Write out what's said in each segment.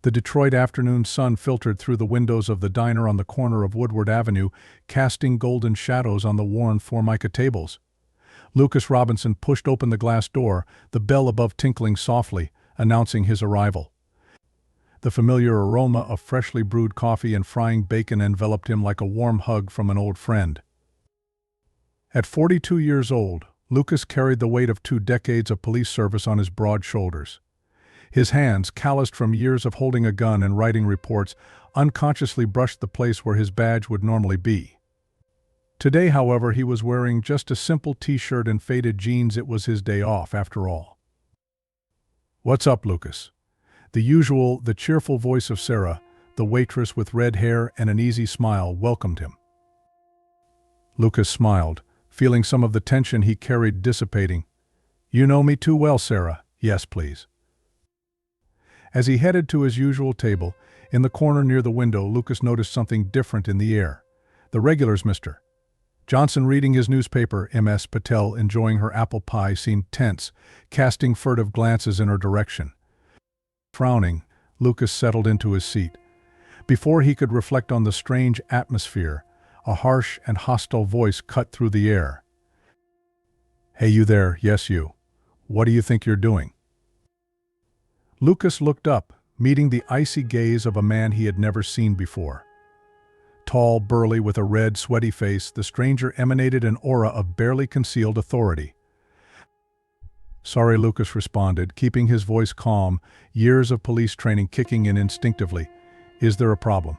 The Detroit afternoon sun filtered through the windows of the diner on the corner of Woodward Avenue, casting golden shadows on the worn Formica tables. Lucas Robinson pushed open the glass door, the bell above tinkling softly, announcing his arrival. The familiar aroma of freshly brewed coffee and frying bacon enveloped him like a warm hug from an old friend. At 42 years old, Lucas carried the weight of 2 decades of police service on his broad shoulders. His hands, calloused from years of holding a gun and writing reports, unconsciously brushed the place where his badge would normally be. Today, however, he was wearing just a simple t-shirt and faded jeans. It was his day off, after all. "What's up, Lucas?" The cheerful voice of Sarah, the waitress with red hair and an easy smile, welcomed him. Lucas smiled, feeling some of the tension he carried dissipating. "You know me too well, Sarah. Yes, please." As he headed to his usual table, in the corner near the window, Lucas noticed something different in the air. The regulars, Mr. Johnson reading his newspaper, Ms. Patel enjoying her apple pie, seemed tense, casting furtive glances in her direction. Frowning, Lucas settled into his seat. Before he could reflect on the strange atmosphere, a harsh and hostile voice cut through the air. "Hey, you there, yes you. What do you think you're doing?" Lucas looked up, meeting the icy gaze of a man he had never seen before. Tall, burly, with a red, sweaty face, the stranger emanated an aura of barely concealed authority. "Sorry," Lucas responded, keeping his voice calm, years of police training kicking in instinctively. "Is there a problem?"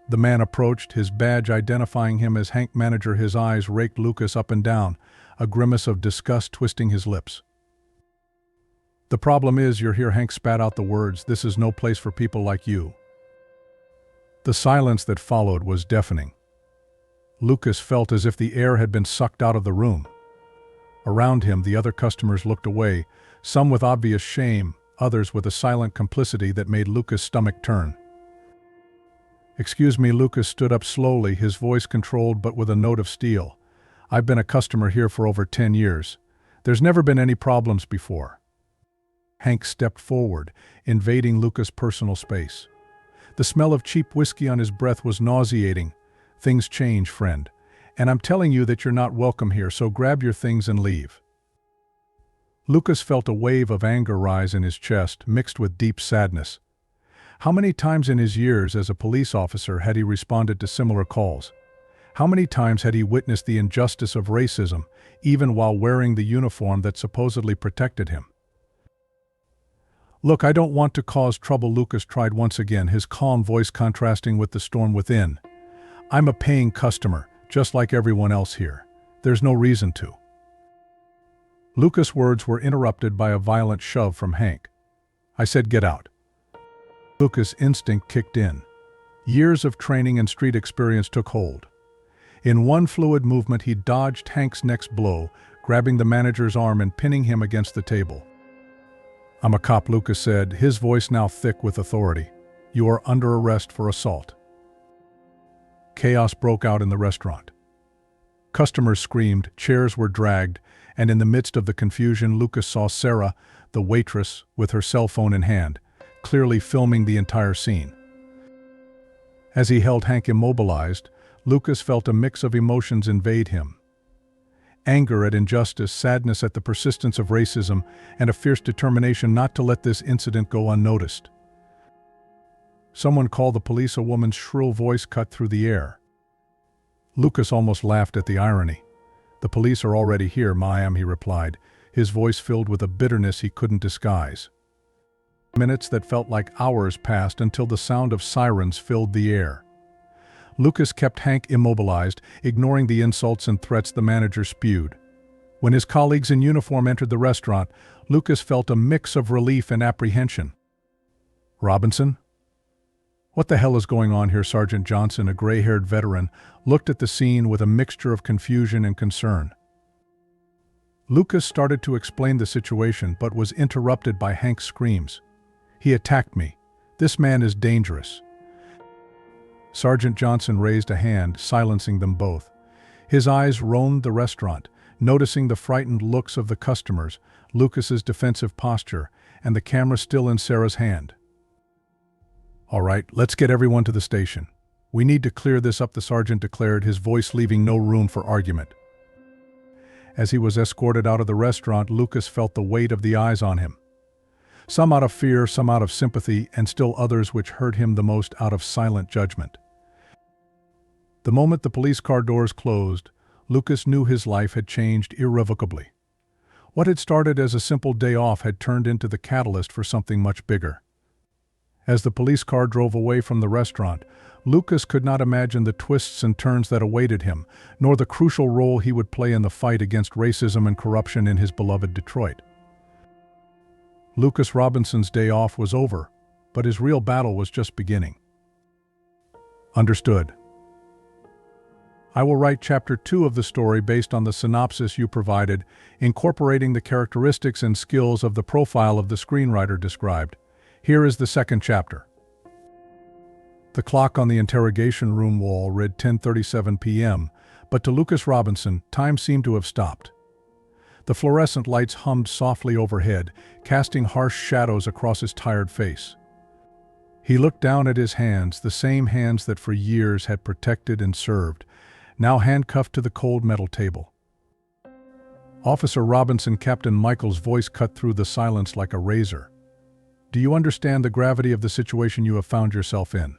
The man approached, his badge identifying him as Hank Manager. His eyes raked Lucas up and down, a grimace of disgust twisting his lips. "The problem is you're here," Hank spat out the words. "This is no place for people like you." The silence that followed was deafening. Lucas felt as if the air had been sucked out of the room. Around him, the other customers looked away, some with obvious shame, others with a silent complicity that made Lucas' stomach turn. "Excuse me," Lucas stood up slowly, his voice controlled but with a note of steel. "I've been a customer here for over 10 years. There's never been any problems before." Hank stepped forward, invading Lucas' personal space. The smell of cheap whiskey on his breath was nauseating. "Things change, friend. And I'm telling you that you're not welcome here, so grab your things and leave." Lucas felt a wave of anger rise in his chest, mixed with deep sadness. How many times in his years as a police officer had he responded to similar calls? How many times had he witnessed the injustice of racism, even while wearing the uniform that supposedly protected him? "Look, I don't want to cause trouble," Lucas tried once again, his calm voice contrasting with the storm within. "I'm a paying customer, just like everyone else here. There's no reason to." Lucas' words were interrupted by a violent shove from Hank. "I said get out." Lucas' instinct kicked in. Years of training and street experience took hold. In one fluid movement, he dodged Hank's next blow, grabbing the manager's arm and pinning him against the table. "I'm a cop," Lucas said, his voice now thick with authority. "You are under arrest for assault." Chaos broke out in the restaurant. Customers screamed, chairs were dragged, and in the midst of the confusion, Lucas saw Sarah, the waitress, with her cell phone in hand, clearly filming the entire scene. As he held Hank immobilized, Lucas felt a mix of emotions invade him. Anger at injustice, sadness at the persistence of racism, and a fierce determination not to let this incident go unnoticed. "Someone call the police," a woman's shrill voice cut through the air. Lucas almost laughed at the irony. "The police are already here, ma'am," he replied, his voice filled with a bitterness he couldn't disguise. Minutes that felt like hours passed until the sound of sirens filled the air. Lucas kept Hank immobilized, ignoring the insults and threats the manager spewed. When his colleagues in uniform entered the restaurant, Lucas felt a mix of relief and apprehension. "Robinson? What the hell is going on here?" Sergeant Johnson, a gray-haired veteran, looked at the scene with a mixture of confusion and concern. Lucas started to explain the situation but was interrupted by Hank's screams. "He attacked me. This man is dangerous." Sergeant Johnson raised a hand, silencing them both. His eyes roamed the restaurant, noticing the frightened looks of the customers, Lucas's defensive posture, and the camera still in Sarah's hand. All right, let's get everyone to the station. We need to clear this up, the sergeant declared, his voice leaving no room for argument. As he was escorted out of the restaurant, Lucas felt the weight of the eyes on him. Some out of fear, some out of sympathy, and still others which hurt him the most out of silent judgment. The moment the police car doors closed, Lucas knew his life had changed irrevocably. What had started as a simple day off had turned into the catalyst for something much bigger. As the police car drove away from the restaurant, Lucas could not imagine the twists and turns that awaited him, nor the crucial role he would play in the fight against racism and corruption in his beloved Detroit. Lucas Robinson's day off was over, but his real battle was just beginning. Understood. I will write Chapter 2 of the story based on the synopsis you provided, incorporating the characteristics and skills of the profile of the screenwriter described. Here is the second chapter. The clock on the interrogation room wall read 10:37 p.m., but to Lucas Robinson, time seemed to have stopped. The fluorescent lights hummed softly overhead, casting harsh shadows across his tired face. He looked down at his hands, the same hands that for years had protected and served, now handcuffed to the cold metal table. Officer Robinson, Captain Michael's voice cut through the silence like a razor. Do you understand the gravity of the situation you have found yourself in?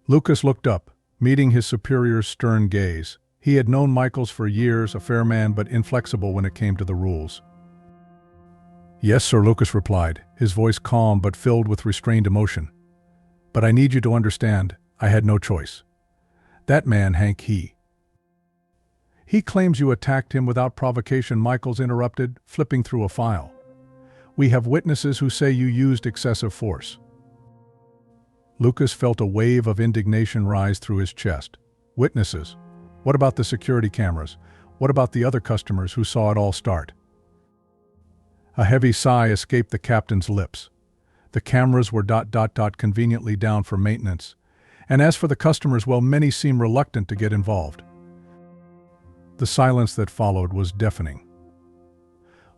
Lucas looked up, meeting his superior's stern gaze. He had known Michaels for years, a fair man but inflexible when it came to the rules. Yes, sir, Lucas replied, his voice calm but filled with restrained emotion. But I need you to understand, I had no choice. That man, Hank, he claims you attacked him without provocation, Michaels interrupted, flipping through a file. We have witnesses who say you used excessive force. Lucas felt a wave of indignation rise through his chest. Witnesses? What about the security cameras? What about the other customers who saw it all start? A heavy sigh escaped the captain's lips. The cameras were conveniently down for maintenance. And as for the customers, well, many seem reluctant to get involved. The silence that followed was deafening.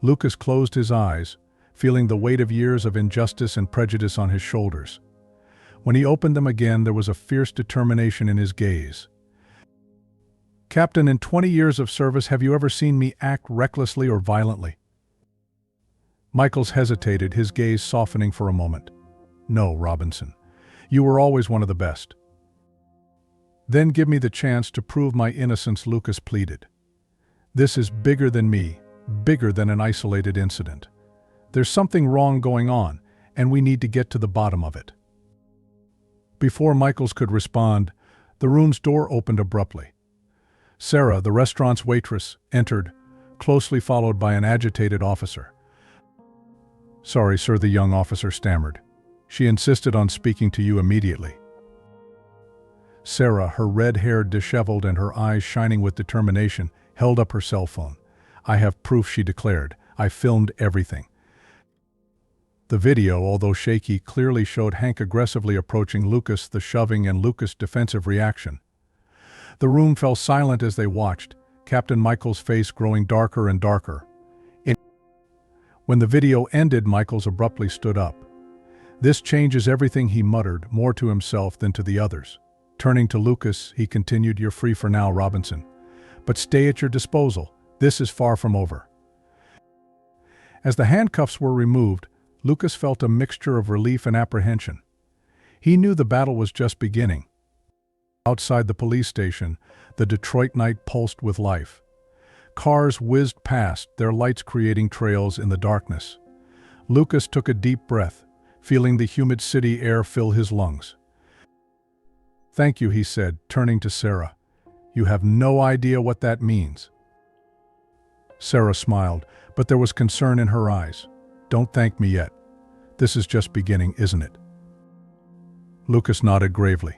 Lucas closed his eyes, feeling the weight of years of injustice and prejudice on his shoulders. When he opened them again, there was a fierce determination in his gaze. Captain, in 20 years of service, have you ever seen me act recklessly or violently? Michaels hesitated, his gaze softening for a moment. No, Robinson. You were always one of the best. Then give me the chance to prove my innocence, Lucas pleaded. This is bigger than me, bigger than an isolated incident. There's something wrong going on, and we need to get to the bottom of it. Before Michaels could respond, the room's door opened abruptly. Sarah, the restaurant's waitress, entered, closely followed by an agitated officer. Sorry, sir, the young officer stammered. She insisted on speaking to you immediately. Sarah, her red hair disheveled and her eyes shining with determination, held up her cell phone. I have proof, she declared. I filmed everything. The video, although shaky, clearly showed Hank aggressively approaching Lucas, the shoving and Lucas' defensive reaction. The room fell silent as they watched, Captain Michaels' face growing darker and darker. When the video ended, Michaels abruptly stood up. This changes everything, he muttered, more to himself than to the others. Turning to Lucas, he continued, You're free for now, Robinson. But stay at your disposal. This is far from over. As the handcuffs were removed, Lucas felt a mixture of relief and apprehension. He knew the battle was just beginning. Outside the police station, the Detroit night pulsed with life. Cars whizzed past, their lights creating trails in the darkness. Lucas took a deep breath, feeling the humid city air fill his lungs. Thank you, he said, turning to Sarah. You have no idea what that means. Sarah smiled, but there was concern in her eyes. Don't thank me yet. This is just beginning, isn't it? Lucas nodded gravely.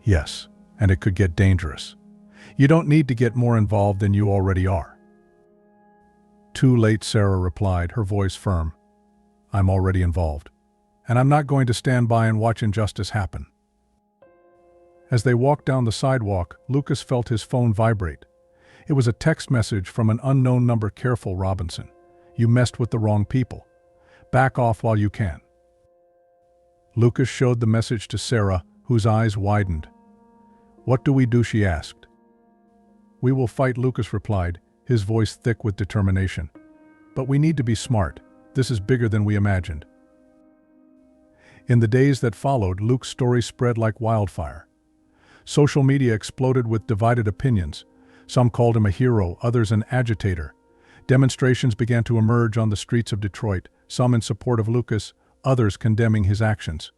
Yes, and it could get dangerous. You don't need to get more involved than you already are. Too late, Sarah replied, her voice firm. I'm already involved, and I'm not going to stand by and watch injustice happen. As they walked down the sidewalk, Lucas felt his phone vibrate. It was a text message from an unknown number. Careful, Robinson. You messed with the wrong people. Back off while you can. Lucas showed the message to Sarah, whose eyes widened. "What do we do?" she asked. "We will fight," Lucas replied, his voice thick with determination. "But we need to be smart. This is bigger than we imagined." In the days that followed, Luke's story spread like wildfire. Social media exploded with divided opinions. Some called him a hero, others an agitator. Demonstrations began to emerge on the streets of Detroit, some in support of Lucas, others condemning his actions.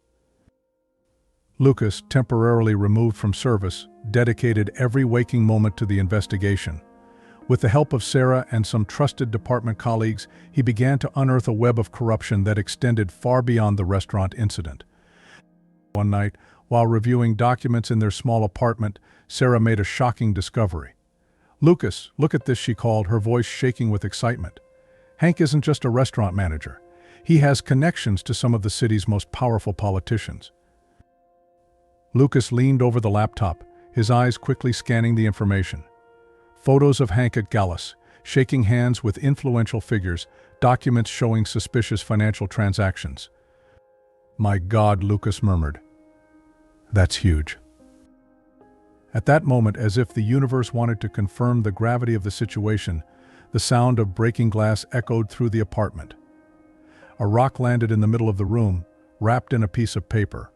Lucas, temporarily removed from service, dedicated every waking moment to the investigation. With the help of Sarah and some trusted department colleagues, he began to unearth a web of corruption that extended far beyond the restaurant incident. One night, while reviewing documents in their small apartment, Sarah made a shocking discovery. "Lucas, look at this," she called, her voice shaking with excitement. "Hank isn't just a restaurant manager. He has connections to some of the city's most powerful politicians." Lucas leaned over the laptop, his eyes quickly scanning the information. Photos of Hank at Gallus, shaking hands with influential figures, documents showing suspicious financial transactions. "My God," Lucas murmured. "That's huge." At that moment, as if the universe wanted to confirm the gravity of the situation, the sound of breaking glass echoed through the apartment. A rock landed in the middle of the room, wrapped in a piece of paper.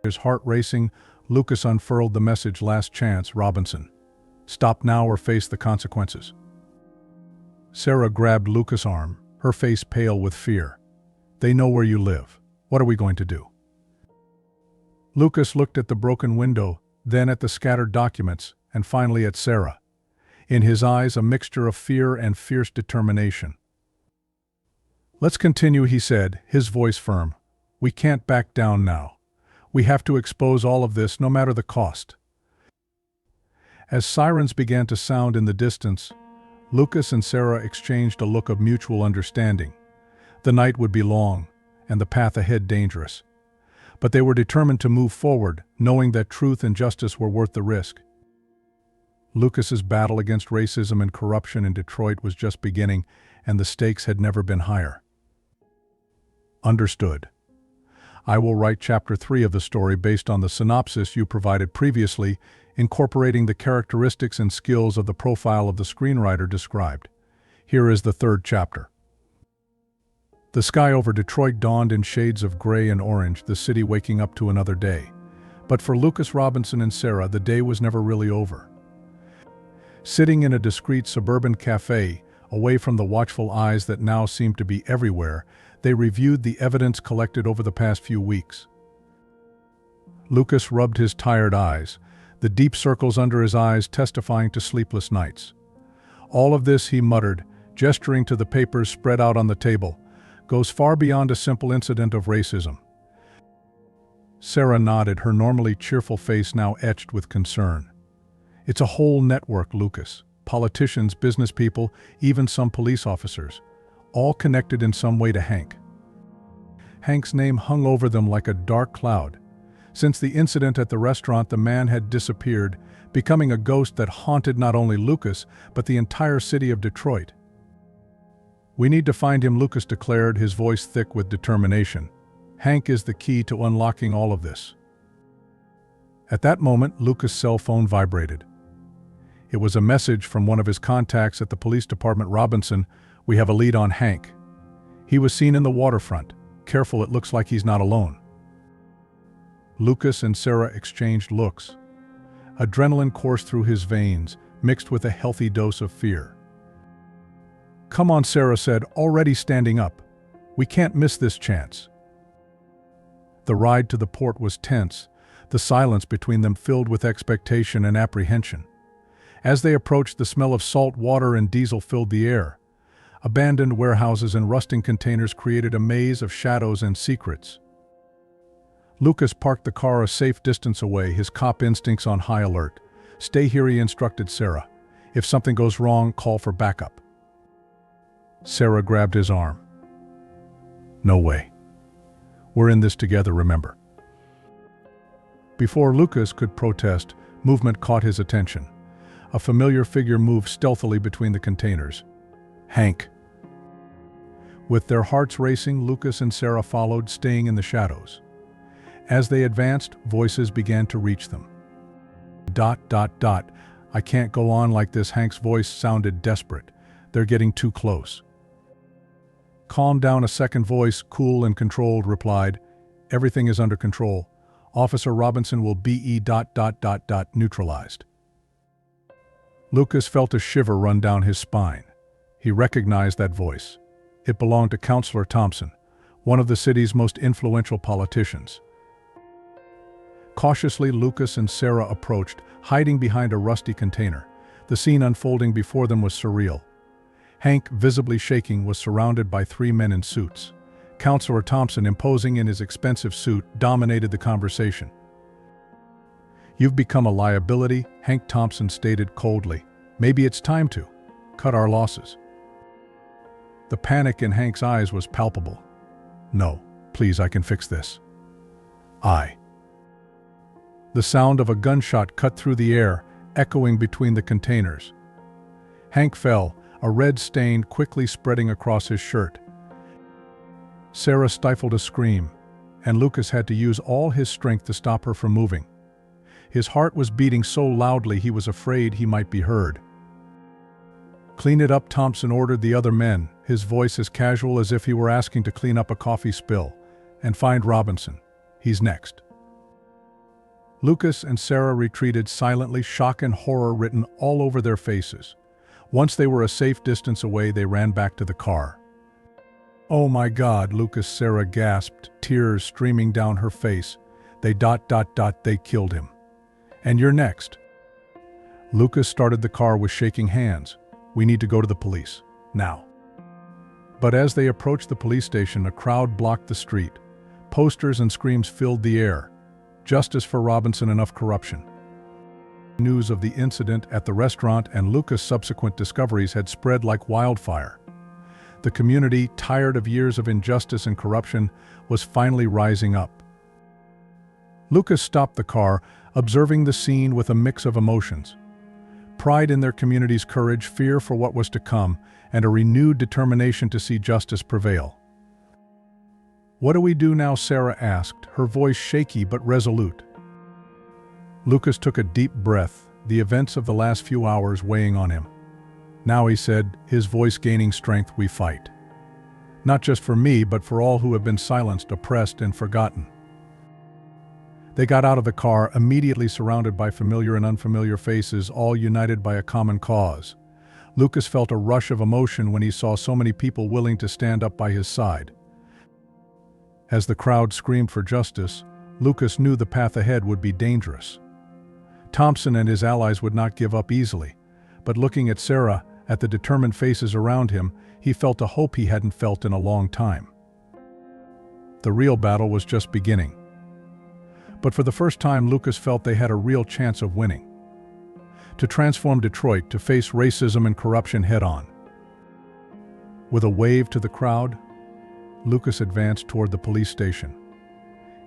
His heart racing, Lucas unfurled the message, "Last chance, Robinson. Stop now or face the consequences." Sarah grabbed Lucas' arm, her face pale with fear. "They know where you live. What are we going to do?" Lucas looked at the broken window, then at the scattered documents, and finally at Sarah. In his eyes, a mixture of fear and fierce determination. "Let's continue," he said, his voice firm. "We can't back down now. We have to expose all of this, no matter the cost." As sirens began to sound in the distance, Lucas and Sarah exchanged a look of mutual understanding. The night would be long, and the path ahead dangerous. But they were determined to move forward, knowing that truth and justice were worth the risk. Lucas's battle against racism and corruption in Detroit was just beginning, and the stakes had never been higher. Understood. I will write Chapter 3 of the story based on the synopsis you provided previously, incorporating the characteristics and skills of the profile of the screenwriter described. Here is the third chapter. The sky over Detroit dawned in shades of gray and orange, the city waking up to another day. But for Lucas Robinson and Sarah, the day was never really over. Sitting in a discreet suburban cafe, away from the watchful eyes that now seemed to be everywhere, they reviewed the evidence collected over the past few weeks. Lucas rubbed his tired eyes, the deep circles under his eyes testifying to sleepless nights. "All of this," he muttered, gesturing to the papers spread out on the table, "goes far beyond a simple incident of racism." Sarah nodded, her normally cheerful face now etched with concern. "It's a whole network, Lucas. Politicians, business people, even some police officers. All connected in some way to Hank." Hank's name hung over them like a dark cloud. Since the incident at the restaurant, the man had disappeared, becoming a ghost that haunted not only Lucas, but the entire city of Detroit. "We need to find him," Lucas declared, his voice thick with determination. "Hank is the key to unlocking all of this." At that moment, Lucas' cell phone vibrated. It was a message from one of his contacts at the police department. "Robinson, we have a lead on Hank. He was seen in the waterfront. Careful, it looks like he's not alone." Lucas and Sarah exchanged looks. Adrenaline coursed through his veins, mixed with a healthy dose of fear. "Come on," Sarah said, already standing up. "We can't miss this chance." The ride to the port was tense, the silence between them filled with expectation and apprehension. As they approached, the smell of salt water and diesel filled the air. Abandoned warehouses and rusting containers created a maze of shadows and secrets. Lucas parked the car a safe distance away, his cop instincts on high alert. "Stay here," he instructed Sarah. "If something goes wrong, call for backup." Sarah grabbed his arm. "No way. We're in this together, remember." Before Lucas could protest, movement caught his attention. A familiar figure moved stealthily between the containers. Hank. With their hearts racing, Lucas and Sarah followed, staying in the shadows. As they advanced, voices began to reach them. ... I can't go on like this." Hank's voice sounded desperate. "They're getting too close." "Calm down," a second voice, cool and controlled, replied. "Everything is under control. Officer Robinson will be ... neutralized." Lucas felt a shiver run down his spine. He recognized that voice. It belonged to Counselor Thompson, one of the city's most influential politicians. Cautiously, Lucas and Sarah approached, hiding behind a rusty container. The scene unfolding before them was surreal. Hank, visibly shaking, was surrounded by three men in suits. Counselor Thompson, imposing in his expensive suit, dominated the conversation. "You've become a liability," Hank Thompson stated coldly. "Maybe it's time to cut our losses." The panic in Hank's eyes was palpable. "No, please, I can fix this." The sound of a gunshot cut through the air, echoing between the containers. Hank fell, a red stain quickly spreading across his shirt. Sarah stifled a scream, and Lucas had to use all his strength to stop her from moving. His heart was beating so loudly he was afraid he might be heard. "Clean it up," Thompson ordered the other men, his voice as casual as if he were asking to clean up a coffee spill. "And find Robinson. He's next." Lucas and Sarah retreated silently, shock and horror written all over their faces. Once they were a safe distance away, they ran back to the car. "Oh my God," Sarah gasped, tears streaming down her face. They killed him. "And you're next." Lucas started the car with shaking hands. "We need to go to the police. Now." But as they approached the police station, a crowd blocked the street. Posters and screams filled the air. "Justice for Robinson, enough corruption." News of the incident at the restaurant and Lucas' subsequent discoveries had spread like wildfire. The community, tired of years of injustice and corruption, was finally rising up. Lucas stopped the car, observing the scene with a mix of emotions. Pride in their community's courage, fear for what was to come, and a renewed determination to see justice prevail. "What do we do now?" Sarah asked, her voice shaky but resolute. Lucas took a deep breath, the events of the last few hours weighing on him. "Now," he said, his voice gaining strength, "we fight. Not just for me, but for all who have been silenced, oppressed, and forgotten." They got out of the car, immediately surrounded by familiar and unfamiliar faces, all united by a common cause. Lucas felt a rush of emotion when he saw so many people willing to stand up by his side. As the crowd screamed for justice, Lucas knew the path ahead would be dangerous. Thompson and his allies would not give up easily, but looking at Sarah, at the determined faces around him, he felt a hope he hadn't felt in a long time. The real battle was just beginning. But for the first time, Lucas felt they had a real chance of winning. To transform Detroit, to face racism and corruption head-on. With a wave to the crowd, Lucas advanced toward the police station.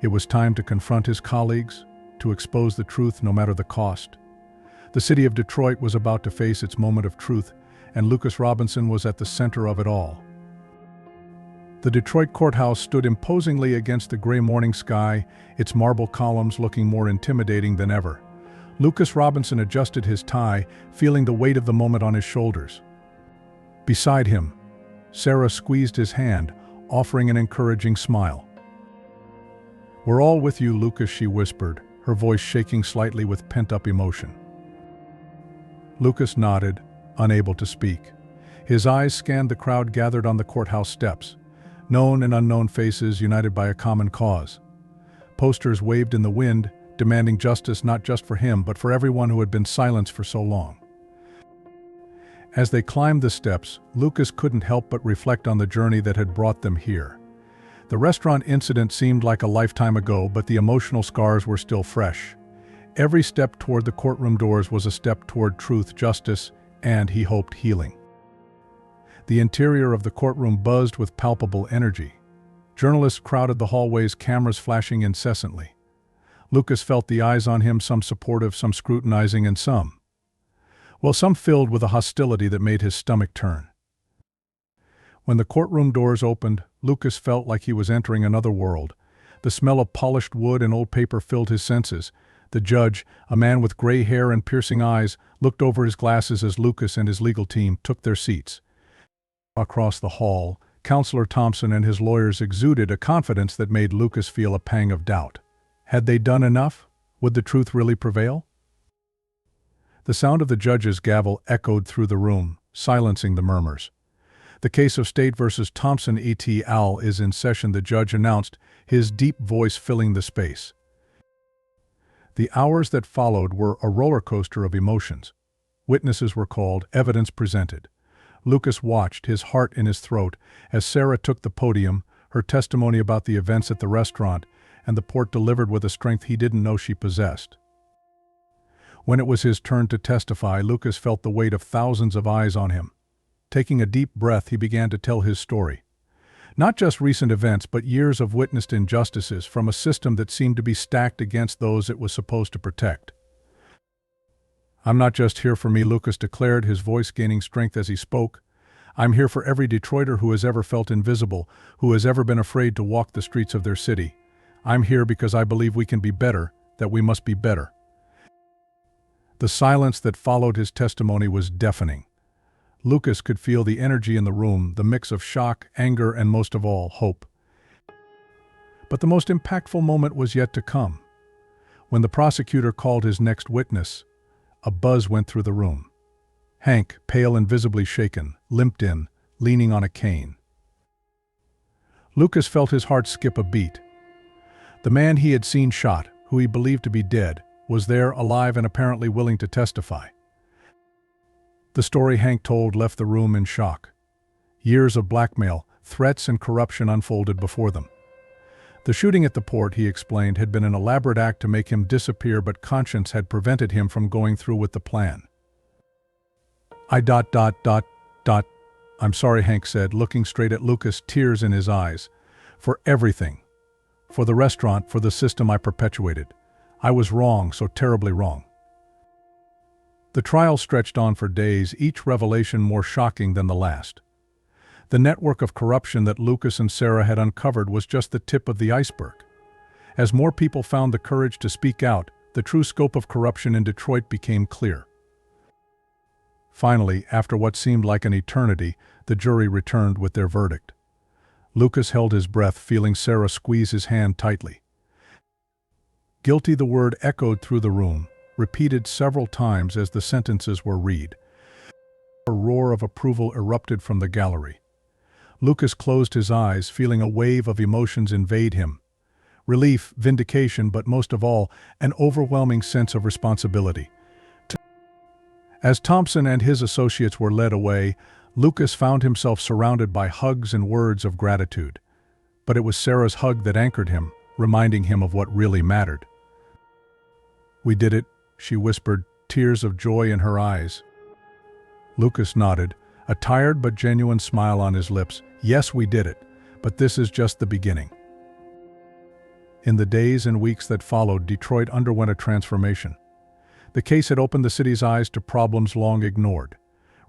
It was time to confront his colleagues, to expose the truth no matter the cost. The city of Detroit was about to face its moment of truth, and Lucas Robinson was at the center of it all. The Detroit courthouse stood imposingly against the gray morning sky, its marble columns looking more intimidating than ever. Lucas Robinson adjusted his tie, feeling the weight of the moment on his shoulders. Beside him, Sarah squeezed his hand, offering an encouraging smile. "We're all with you, Lucas," she whispered, her voice shaking slightly with pent-up emotion. Lucas nodded, unable to speak. His eyes scanned the crowd gathered on the courthouse steps, known and unknown faces united by a common cause. Posters waved in the wind, demanding justice not just for him, but for everyone who had been silenced for so long. As they climbed the steps, Lucas couldn't help but reflect on the journey that had brought them here. The restaurant incident seemed like a lifetime ago, but the emotional scars were still fresh. Every step toward the courtroom doors was a step toward truth, justice, and, he hoped, healing. The interior of the courtroom buzzed with palpable energy. Journalists crowded the hallways, cameras flashing incessantly. Lucas felt the eyes on him, some supportive, some scrutinizing, and some filled with a hostility that made his stomach turn. When the courtroom doors opened, Lucas felt like he was entering another world. The smell of polished wood and old paper filled his senses. The judge, a man with gray hair and piercing eyes, looked over his glasses as Lucas and his legal team took their seats. Across the hall, Counselor Thompson and his lawyers exuded a confidence that made Lucas feel a pang of doubt. Had they done enough? Would the truth really prevail? The sound of the judge's gavel echoed through the room, silencing the murmurs. The case of State versus Thompson et al. Is in session, the judge announced, his deep voice filling the space. The hours that followed were a roller coaster of emotions. Witnesses were called, evidence presented. Lucas watched, his heart in his throat, as Sarah took the podium, her testimony about the events at the restaurant, and the report delivered with a strength he didn't know she possessed. When it was his turn to testify, Lucas felt the weight of thousands of eyes on him. Taking a deep breath, he began to tell his story. Not just recent events, but years of witnessed injustices from a system that seemed to be stacked against those it was supposed to protect. "I'm not just here for me," Lucas declared, his voice gaining strength as he spoke. "I'm here for every Detroiter who has ever felt invisible, who has ever been afraid to walk the streets of their city. I'm here because I believe we can be better, that we must be better." The silence that followed his testimony was deafening. Lucas could feel the energy in the room, the mix of shock, anger, and most of all, hope. But the most impactful moment was yet to come. When the prosecutor called his next witness, a buzz went through the room. Hank, pale and visibly shaken, limped in, leaning on a cane. Lucas felt his heart skip a beat. The man he had seen shot, who he believed to be dead, was there, alive and apparently willing to testify. The story Hank told left the room in shock. Years of blackmail, threats, and corruption unfolded before them. The shooting at the port, he explained, had been an elaborate act to make him disappear, but conscience had prevented him from going through with the plan. I'm sorry," Hank said, looking straight at Lucas, tears in his eyes. "For everything. For the restaurant, for the system I perpetuated. I was wrong, so terribly wrong." The trial stretched on for days, each revelation more shocking than the last. The network of corruption that Lucas and Sarah had uncovered was just the tip of the iceberg. As more people found the courage to speak out, the true scope of corruption in Detroit became clear. Finally, after what seemed like an eternity, the jury returned with their verdict. Lucas held his breath, feeling Sarah squeeze his hand tightly. Guilty, the word echoed through the room, repeated several times as the sentences were read. A roar of approval erupted from the gallery. Lucas closed his eyes, feeling a wave of emotions invade him. Relief, vindication, but most of all, an overwhelming sense of responsibility. As Thompson and his associates were led away, Lucas found himself surrounded by hugs and words of gratitude. But it was Sarah's hug that anchored him, reminding him of what really mattered. "We did it," she whispered, tears of joy in her eyes. Lucas nodded, a tired but genuine smile on his lips. "Yes, we did it, but this is just the beginning." In the days and weeks that followed, Detroit underwent a transformation. The case had opened the city's eyes to problems long ignored.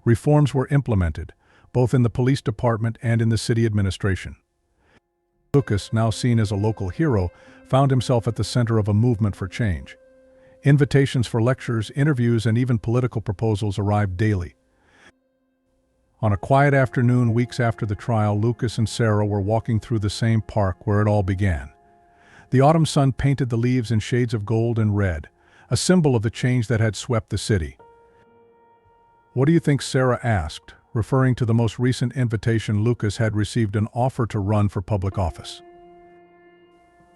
Reforms were implemented, both in the police department and in the city administration. Lucas, now seen as a local hero, found himself at the center of a movement for change. Invitations for lectures, interviews, and even political proposals arrived daily. On a quiet afternoon weeks after the trial, Lucas and Sarah were walking through the same park where it all began. The autumn sun painted the leaves in shades of gold and red, a symbol of the change that had swept the city. "What do you think?" Sarah asked, referring to the most recent invitation Lucas had received, an offer to run for public office.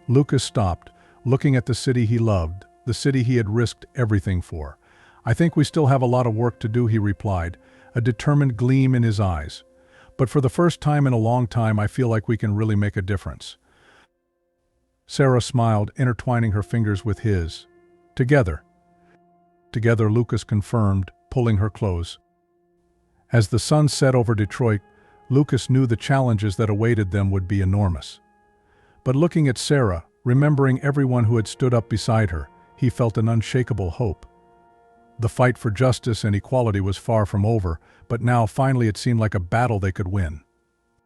Lucas stopped, looking at the city he loved, the city he had risked everything for. "I think we still have a lot of work to do," he replied, a determined gleam in his eyes. "But for the first time in a long time, I feel like we can really make a difference." Sarah smiled, intertwining her fingers with his. "Together." "Together," Lucas confirmed, pulling her close. As the sun set over Detroit, Lucas knew the challenges that awaited them would be enormous. But looking at Sarah, remembering everyone who had stood up beside her, he felt an unshakable hope. The fight for justice and equality was far from over, but now finally it seemed like a battle they could win.